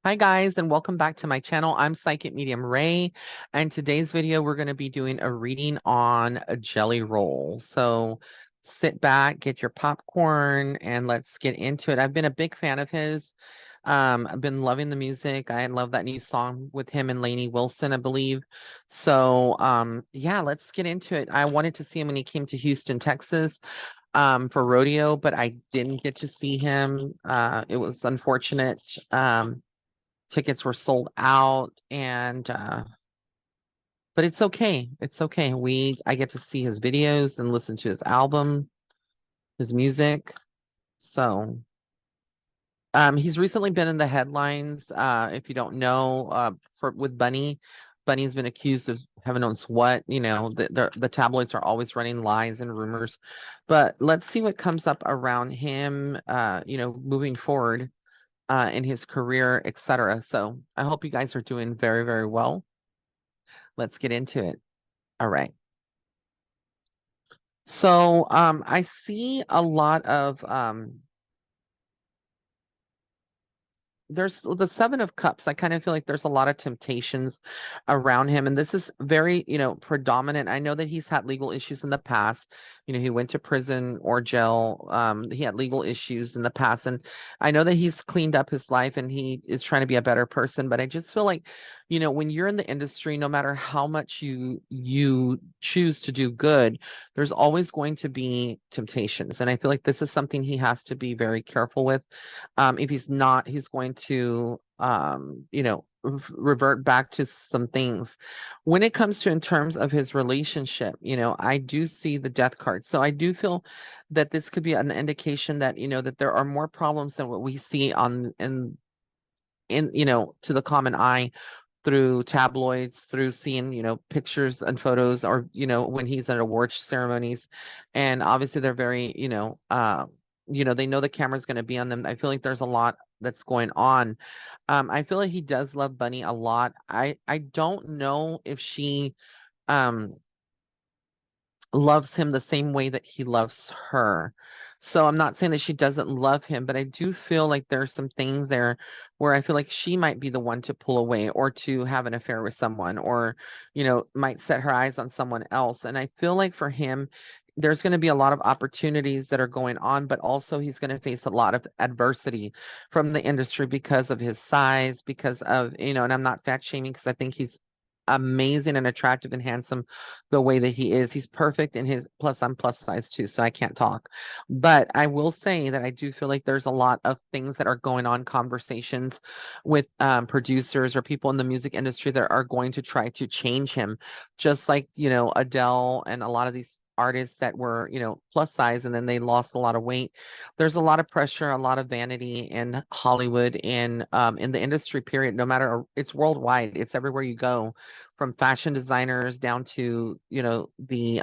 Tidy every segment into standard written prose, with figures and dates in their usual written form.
Hi guys, and welcome back to my channel. I'm Psychic Medium Ray, and today's video we're going to be doing a reading on a jelly roll. So sit back, get your popcorn, and let's get into it. I've been a big fan of his. I've been loving the music. I love that new song with him and Lainey Wilson, I believe. So yeah, let's get into it. I wanted to see him when he came to Houston, Texas, for rodeo, but I didn't get to see him. It was unfortunate. Tickets were sold out, and but it's okay. It's okay. I get to see his videos and listen to his album, his music. So he's recently been in the headlines. If you don't know, for with Bunny. Bunny's been accused of heaven knows what. The tabloids are always running lies and rumors. But let's see what comes up around him, moving forward in his career, etc. So I hope you guys are doing very, very well. Let's get into it. All right. So I see a lot of there's the Seven of Cups. I kind of feel like there's a lot of temptations around him, and this is very, predominant. I know that he's had legal issues in the past. He went to prison or jail. He had legal issues in the past, and I know that he's cleaned up his life and he is trying to be a better person. But I just feel like, when you're in the industry, no matter how much you choose to do good, there's always going to be temptations, and I feel like this is something he has to be very careful with. If he's not, he's going to, revert back to some things. When it comes to in terms of his relationship, I do see the death card. So I do feel that this could be an indication that, that there are more problems than what we see to the common eye through tabloids, through seeing, pictures and photos, or, when he's at award ceremonies. And obviously they're very, they know the camera's going to be on them. I feel like there's a lot that's going on. I feel like he does love Bunny a lot. I don't know if she um loves him the same way that he loves her. So I'm not saying that she doesn't love him, but I do feel like there's some things there where I feel like she might be the one to pull away or to have an affair with someone, or, might set her eyes on someone else. And I feel like for him, there's going to be a lot of opportunities that are going on, but also he's going to face a lot of adversity from the industry because of his size, because of, and I'm not fat shaming because I think he's amazing and attractive and handsome the way that he is. He's perfect in his plus. I'm plus size too, so I can't talk. But I will say that I do feel like there's a lot of things that are going on, conversations with producers or people in the music industry that are going to try to change him, just like, Adele and a lot of these artists that were, plus size and then they lost a lot of weight. There's a lot of pressure, a lot of vanity in Hollywood and in the industry period. No matter, it's worldwide, it's everywhere you go, from fashion designers down to, the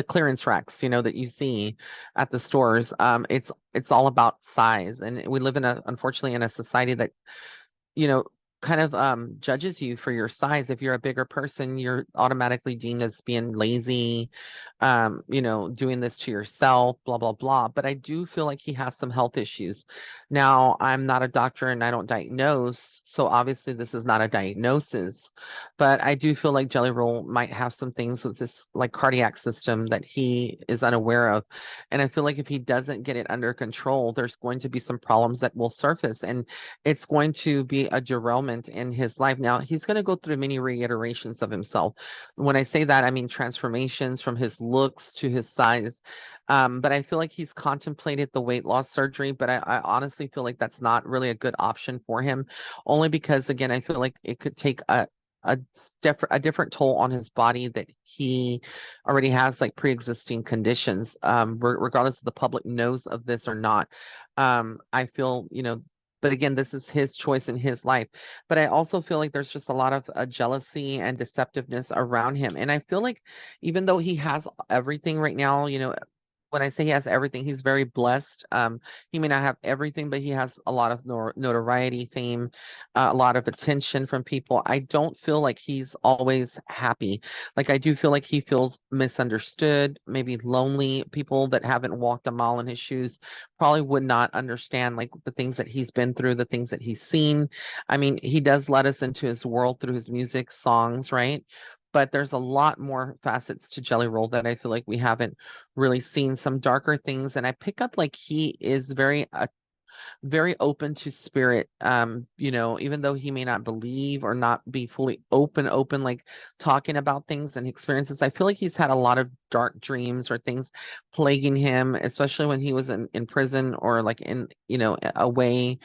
clearance racks, that you see at the stores. It's all about size, and we live in unfortunately in a society that, you know, kind of judges you for your size. If you're a bigger person, you're automatically deemed as being lazy, doing this to yourself, blah, blah, blah. But I do feel like he has some health issues. Now, I'm not a doctor and I don't diagnose, so obviously this is not a diagnosis, but I do feel like Jelly Roll might have some things with this like cardiac system that he is unaware of. And I feel like if he doesn't get it under control, there's going to be some problems that will surface. And it's going to be a derailment in his life. Now, he's going to go through many reiterations of himself. When I say that, I mean transformations from his looks to his size. But I feel like he's contemplated the weight loss surgery, but I honestly feel like that's not really a good option for him, only because, again, I feel like it could take a different toll on his body that he already has, like pre-existing conditions, regardless if the public knows of this or not. I feel, but again, this is his choice in his life. But I also feel like there's just a lot of jealousy and deceptiveness around him. And I feel like even though he has everything right now, when I say he has everything, he's very blessed. He may not have everything, but he has a lot of notoriety, fame, a lot of attention from people. I don't feel like he's always happy. Like I do feel like he feels misunderstood, maybe lonely. People that haven't walked a mile in his shoes probably would not understand like the things that he's been through, the things that he's seen. I mean, he does let us into his world through his music, songs, right? But there's a lot more facets to Jelly Roll that I feel like we haven't really seen, some darker things. And I pick up like he is very open to spirit. Even though he may not believe or not be fully open, like talking about things and experiences, I feel like he's had a lot of dark dreams or things plaguing him, especially when he was in prison or like in, away.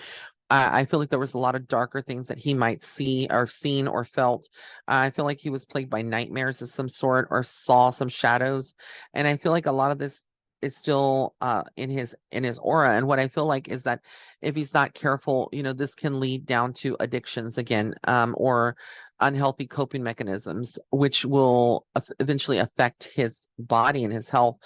I feel like there was a lot of darker things that he might see or seen or felt. I feel like he was plagued by nightmares of some sort or saw some shadows, and I feel like a lot of this is still in his aura. And what I feel like is that if he's not careful, this can lead down to addictions again, or unhealthy coping mechanisms, which will eventually affect his body and his health.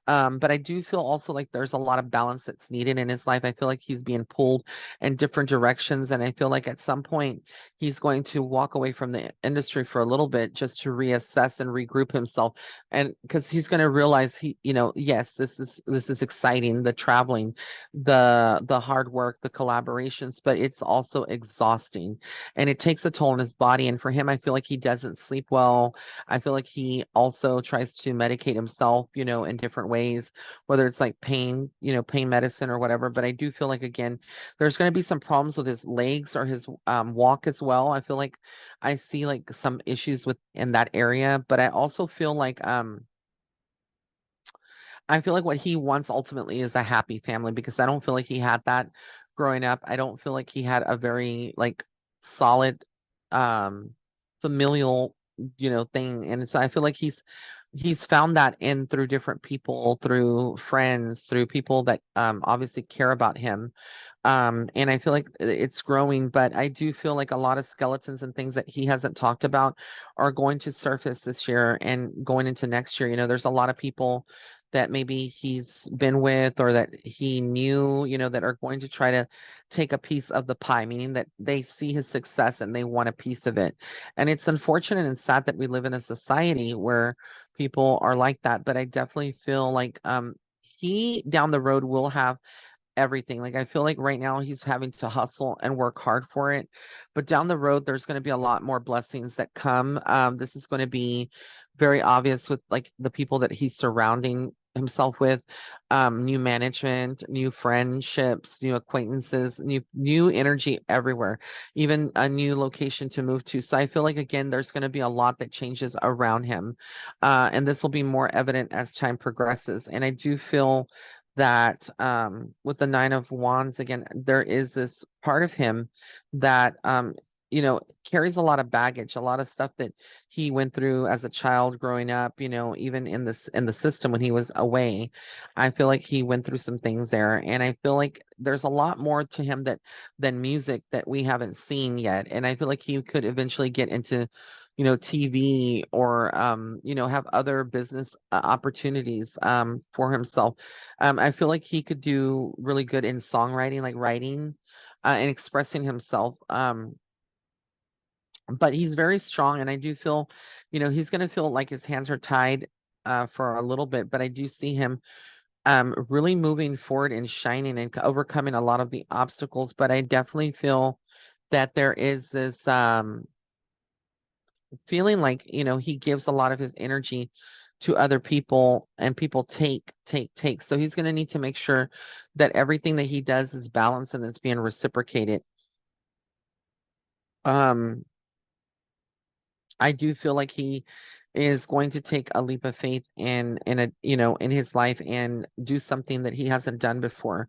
But I do feel also like there's a lot of balance that's needed in his life. I feel like he's being pulled in different directions. And I feel like at some point he's going to walk away from the industry for a little bit just to reassess and regroup himself. And because he's going to realize yes, this is exciting, the traveling, the hard work, the collaborations, but it's also exhausting and it takes a toll on his body. And for him, I feel like he doesn't sleep well. I feel like he also tries to medicate himself, in different ways, whether it's like pain medicine or whatever. But I do feel like again, there's going to be some problems with his legs or his walk as well. I feel like I see like some issues with in that area, but I also feel like what he wants ultimately is a happy family because I don't feel like he had that growing up. I don't feel like he had a very like solid um familial, thing. And so I feel like he's found that in through different people, through friends, through people that obviously care about him. And I feel like it's growing, but I do feel like a lot of skeletons and things that he hasn't talked about are going to surface this year and going into next year. There's a lot of people that maybe he's been with or that he knew, that are going to try to take a piece of the pie, meaning that they see his success and they want a piece of it. And it's unfortunate and sad that we live in a society where people are like that. But I definitely feel like he down the road will have everything. Like I feel like right now he's having to hustle and work hard for it. But down the road, there's going to be a lot more blessings that come. This is going to be very obvious with like the people that he's surrounding himself with, new management, new friendships, new acquaintances, new energy everywhere, even a new location to move to. So I feel like again, there's going to be a lot that changes around him. And this will be more evident as time progresses. And I do feel that with the Nine of Wands, again, there is this part of him that carries a lot of baggage, a lot of stuff that he went through as a child growing up, even in the system when he was away. I feel like he went through some things there. And I feel like there's a lot more to him than music that we haven't seen yet. And I feel like he could eventually get into TV or have other business opportunities for himself. I feel like he could do really good in songwriting, like writing and expressing himself. But he's very strong, and I do feel, he's going to feel like his hands are tied for a little bit. But I do see him really moving forward and shining and overcoming a lot of the obstacles. But I definitely feel that there is this feeling like he gives a lot of his energy to other people and people take, so he's going to need to make sure that everything that he does is balanced and it's being reciprocated. um I do feel like he is going to take a leap of faith in his life and do something that he hasn't done before,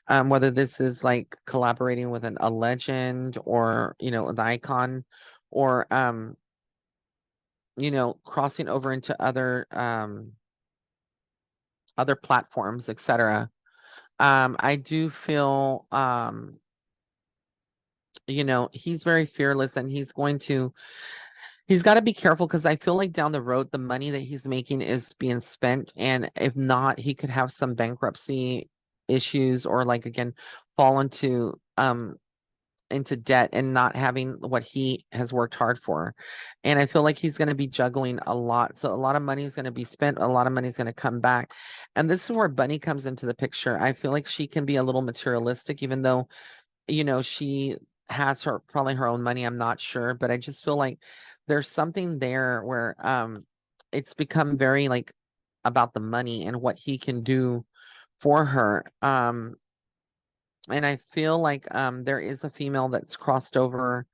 whether this is like collaborating with a legend or an icon, or crossing over into other platforms, etc. I do feel, he's very fearless and he's going to He's got to be careful because I feel like down the road, the money that he's making is being spent. And if not, he could have some bankruptcy issues or like again, fall into debt and not having what he has worked hard for. And I feel like he's going to be juggling a lot. So a lot of money is going to be spent, a lot of money is going to come back. And this is where Bunny comes into the picture. I feel like she can be a little materialistic, even though, she has her probably her own money. I'm not sure, but I just feel like there's something there where it's become very like about the money and what he can do for her. And I feel like there is a female that's crossed over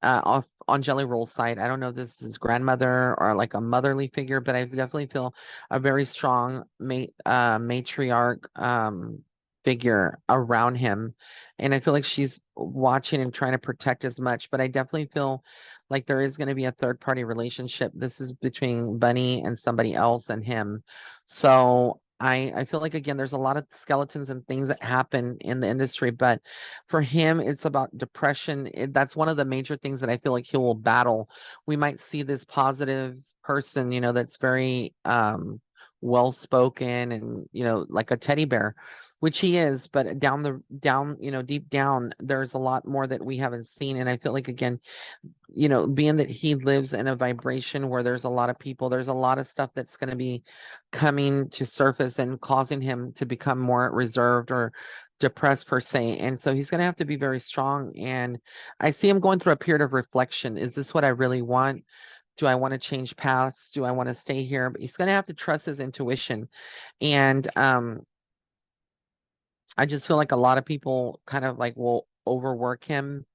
off on Jelly Roll's side. I don't know if this is his grandmother or like a motherly figure, but I definitely feel a very strong matriarch figure around him. And I feel like she's watching and trying to protect as much, but I definitely feel like there is going to be a third party relationship. This is between Bunny and somebody else and him. So I feel like again there's a lot of skeletons and things that happen in the industry, but for him it's about depression. That's one of the major things that I feel like he will battle. We might see this positive person, that's very well spoken and like a teddy bear, which he is, but deep down there's a lot more that we haven't seen. And I feel like again, being that he lives in a vibration where there's a lot of people, there's a lot of stuff that's going to be coming to surface and causing him to become more reserved or depressed per se. And so he's going to have to be very strong. And I see him going through a period of reflection. Is this what I really want? Do I want to change paths? Do I want to stay here? But he's going to have to trust his intuition. And I just feel like a lot of people kind of like will overwork him,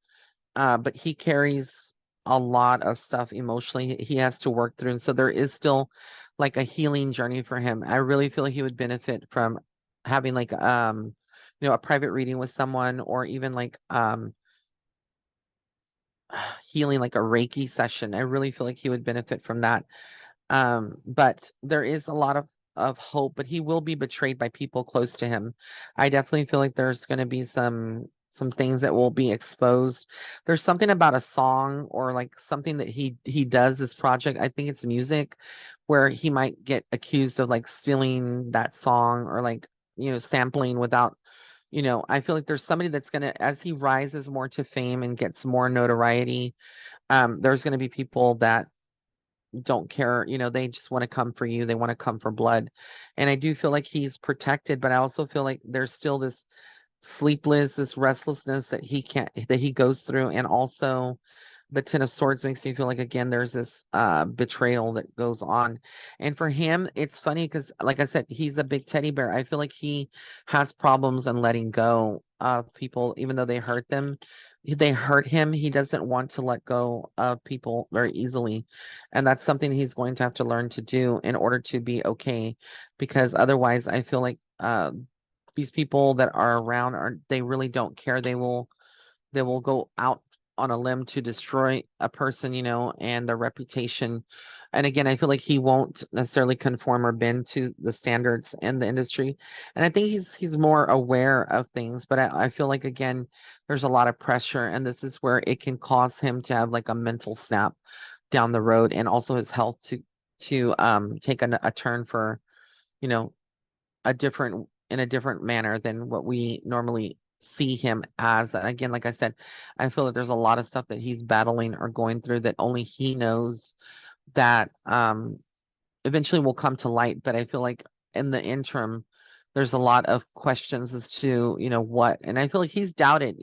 but he carries a lot of stuff emotionally he has to work through. And so there is still like a healing journey for him. I really feel like he would benefit from having like a private reading with someone, or even like healing like a Reiki session. I really feel like he would benefit from that. But there is a lot of hope, but he will be betrayed by people close to him. I definitely feel like there's going to be some things that will be exposed. There's something about a song or like something that he does this project. I think it's music where he might get accused of like stealing that song or like sampling without. I feel like there's somebody that's going to, as he rises more to fame and gets more notoriety, there's going to be people that don't care, they just want to come for you. They want to come for blood. And I do feel like he's protected, but I also feel like there's still this sleepless, this restlessness that he goes through. And also the Ten of Swords makes me feel like again there's this betrayal that goes on. And for him, it's funny because like I said, he's a big teddy bear. I feel like he has problems in letting go of people, even though they hurt him. He doesn't want to let go of people very easily. And that's something he's going to have to learn to do in order to be okay. Because otherwise I feel like these people that are around they really don't care. They will go out on a limb to destroy a person, and their reputation. And again, I feel like he won't necessarily conform or bend to the standards in the industry. And I think he's more aware of things, but I feel like again, there's a lot of pressure, and this is where it can cause him to have like a mental snap down the road, and also his health to take a turn for, you know, in a different manner than what we normally see him as. And again, like I said, I feel that there's a lot of stuff that he's battling or going through that only he knows, that eventually will come to light. But I feel like in the interim, there's a lot of questions as to, what, and I feel like he's doubted,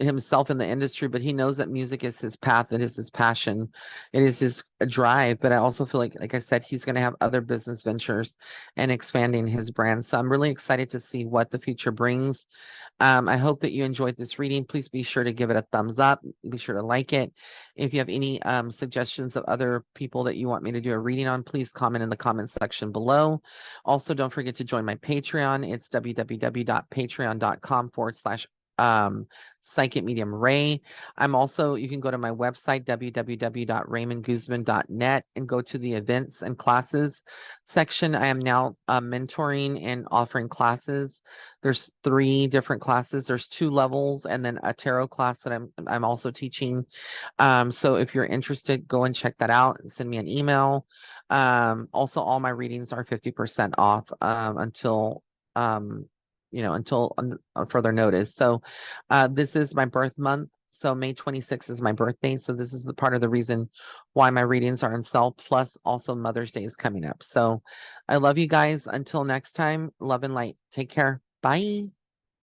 himself in the industry, but he knows that music is his path, it is his passion, it is his drive. But I also feel like I said, he's going to have other business ventures and expanding his brand. So I'm really excited to see what the future brings. I hope that you enjoyed this reading. Please be sure to give it a thumbs up. Be sure to like it. If you have any suggestions of other people that you want me to do a reading on, please comment in the comment section below. Also, don't forget to join my Patreon. It's www.patreon.com/. Psychic Medium Ray. I'm also, you can go to my website, www.raymondguzman.net, and go to the events and classes section. I am now mentoring and offering classes. There's 3 different classes. There's 2 levels and then a tarot class that I'm also teaching. So if you're interested, go and check that out and send me an email. Also, all my readings are 50% off until until further notice. So this is my birth month. So May 26th is my birthday. So this is the part of the reason why my readings are on sale. Plus also Mother's Day is coming up. So I love you guys. Until next time, love and light. Take care. Bye.